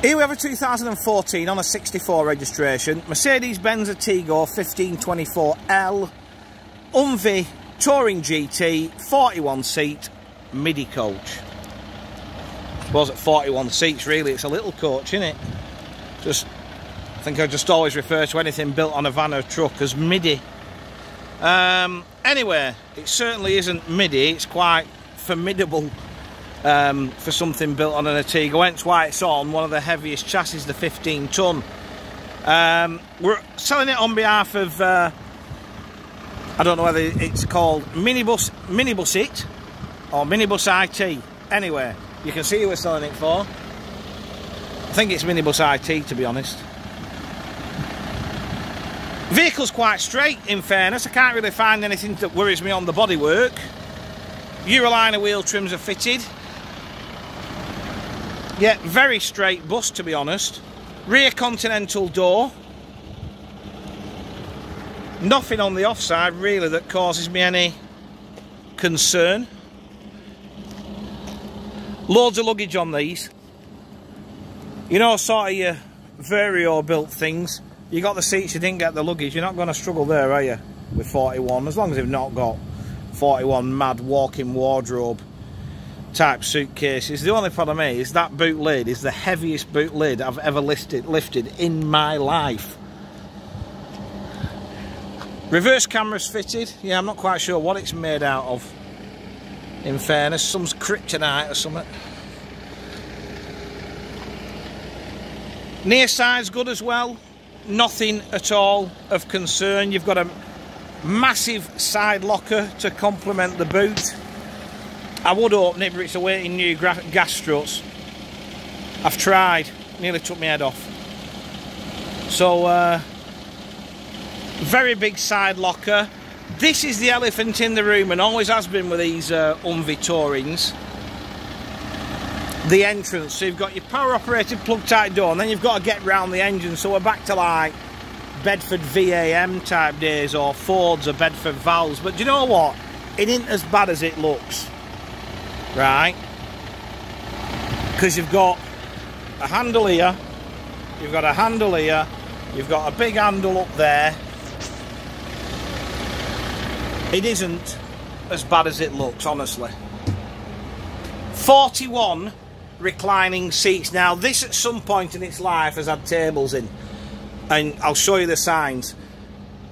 Here we have a 2014 on a 64 registration, Mercedes-Benz Atego 1524L, Unvi Touring GT, 41 seat, midi coach. I suppose at 41 seats really it's a little coach, isn't it? I think I just always refer to anything built on a van or truck as midi. Anyway, it certainly isn't midi, it's quite formidable for something built on an Atego, hence why it's on one of the heaviest chassis, the 15 ton. We're selling it on behalf of, I don't know whether it's called Minibus It or Minibus IT. Anyway, you can see who we're selling it for. I think it's Minibus IT, to be honest. Vehicle's quite straight, in fairness. I can't really find anything that worries me on the bodywork. Euroliner wheel trims are fitted. Yeah, very straight bus, to be honest. Rear continental door. Nothing on the offside really that causes me any concern. Loads of luggage on these. You know, sort of your Vario built things. You got the seats, you didn't get the luggage. You're not going to struggle there, are you? With 41, as long as you've not got 41 mad walk-in wardrobe type suitcases. The only problem is that boot lid is the heaviest boot lid I've ever lifted in my life. Reverse camera's fitted. Yeah, I'm not quite sure what it's made out of, in fairness. Some kryptonite or something. Near side's good as well. Nothing at all of concern. You've got a massive side locker to complement the boot. I would open it, but it's awaiting new gas struts. I've tried, nearly took my head off. So, very big side locker. This is the elephant in the room, and always has been with these Unvi Tourings. The entrance. So you've got your power operated plug type door, and then you've got to get round the engine. So we're back to like Bedford VAM type days, or Fords or Bedford Vals. But do you know what? It ain't as bad as it looks. Right, because you've got a handle here, you've got a handle here, you've got a big handle up there. It isn't as bad as it looks, honestly. 41 reclining seats. Now this at some point in its life has had tables in, and I'll show you the signs.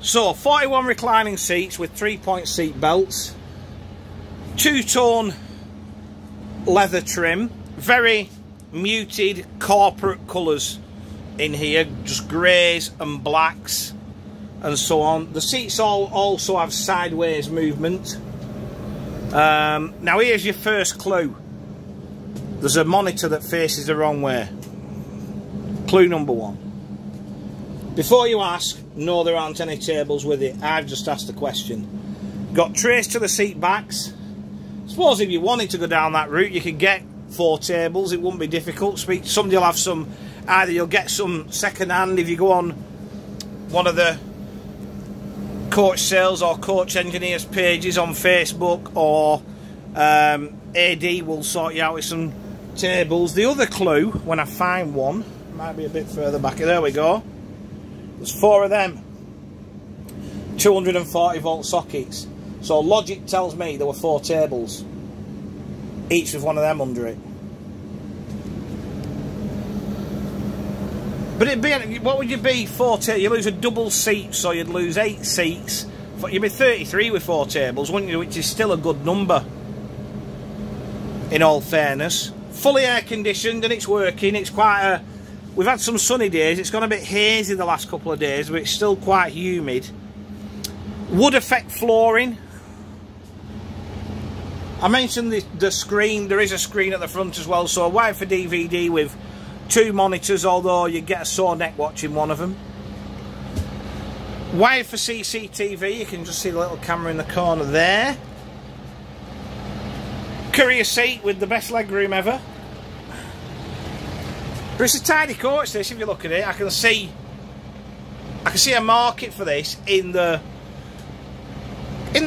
So 41 reclining seats with 3-point seat belts, two-tone leather trim, very muted corporate colours in here, just greys and blacks and so on. The seats all also have sideways movement. Now here's your first clue. There's a monitor that faces the wrong way. Clue number one. Before you ask, no, there aren't any tables with it. I've just asked the question. Got trace to the seat backs. Suppose if you wanted to go down that route, you could get 4 tables. It wouldn't be difficult. Somebody will have some. Either you'll get some second hand if you go on one of the coach sales or coach engineers pages on Facebook, or AD will sort you out with some tables. The other clue, when I find one, might be a bit further back. There we go. There's 4 of them. 240 volt sockets. So logic tells me there were 4 tables, each with one of them under it. But it'd be, what would you be? 4 tables? You lose a double seat, so you'd lose 8 seats. You'd be 33 with 4 tables, wouldn't you? Which is still a good number, in all fairness. Fully air conditioned, and it's working. It's quite a. We've had some sunny days. It's gone a bit hazy the last couple of days, but it's still quite humid. Wood effect flooring. I mentioned the screen. There is a screen at the front as well, so a wire for DVD with 2 monitors, although you get a sore neck watching one of them. Wire for CCTV. You can just see the little camera in the corner there. Courier seat with the best legroom ever. But it's a tidy coach, this. If you look at it, I can see a market for this in the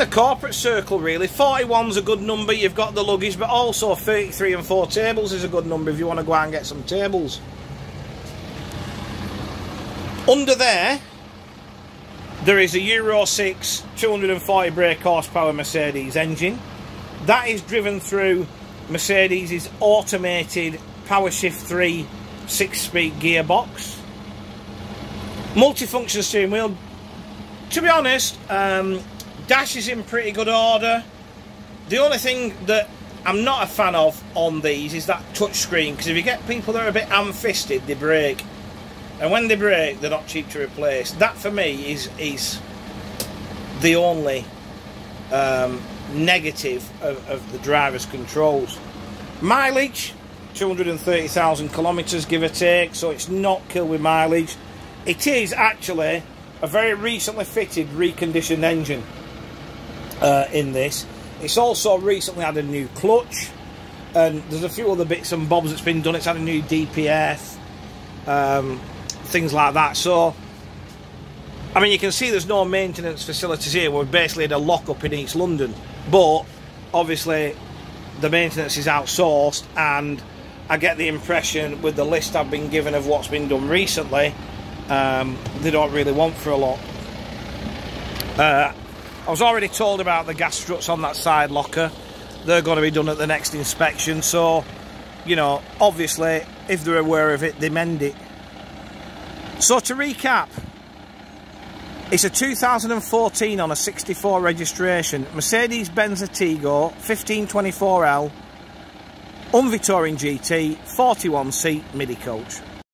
corporate circle, really. 41's a good number. You've got the luggage, but also 33 and 4 tables is a good number if you want to go out and get some tables. Under there is a Euro 6 240 brake horsepower Mercedes engine. That is driven through Mercedes' automated PowerShift 3 6-speed gearbox. Multifunction steering wheel. To be honest, dash is in pretty good order. The only thing that I'm not a fan of on these is that touchscreen, because if you get people that are a bit ham-fisted, they break. And when they break, they're not cheap to replace. That for me is the only negative of the driver's controls. Mileage, 230,000 kilometres give or take, so it's not killed with mileage. It is actually a very recently fitted reconditioned engine in this. It's also recently had a new clutch, and there's a few other bits and bobs that's been done. It's had a new DPF, things like that. So, I mean, you can see there's no maintenance facilities here. We're basically at a lock-up in East London, but obviously the maintenance is outsourced, and I get the impression with the list I've been given of what's been done recently, they don't really want for a lot. I was already told about the gas struts on that side locker. They're going to be done at the next inspection, so, you know, obviously, if they're aware of it, they mend it. So to recap, it's a 2014 on a 64 registration, Mercedes-Benz Atego 1524L, Unvi Touring GT, 41 seat MIDI coach.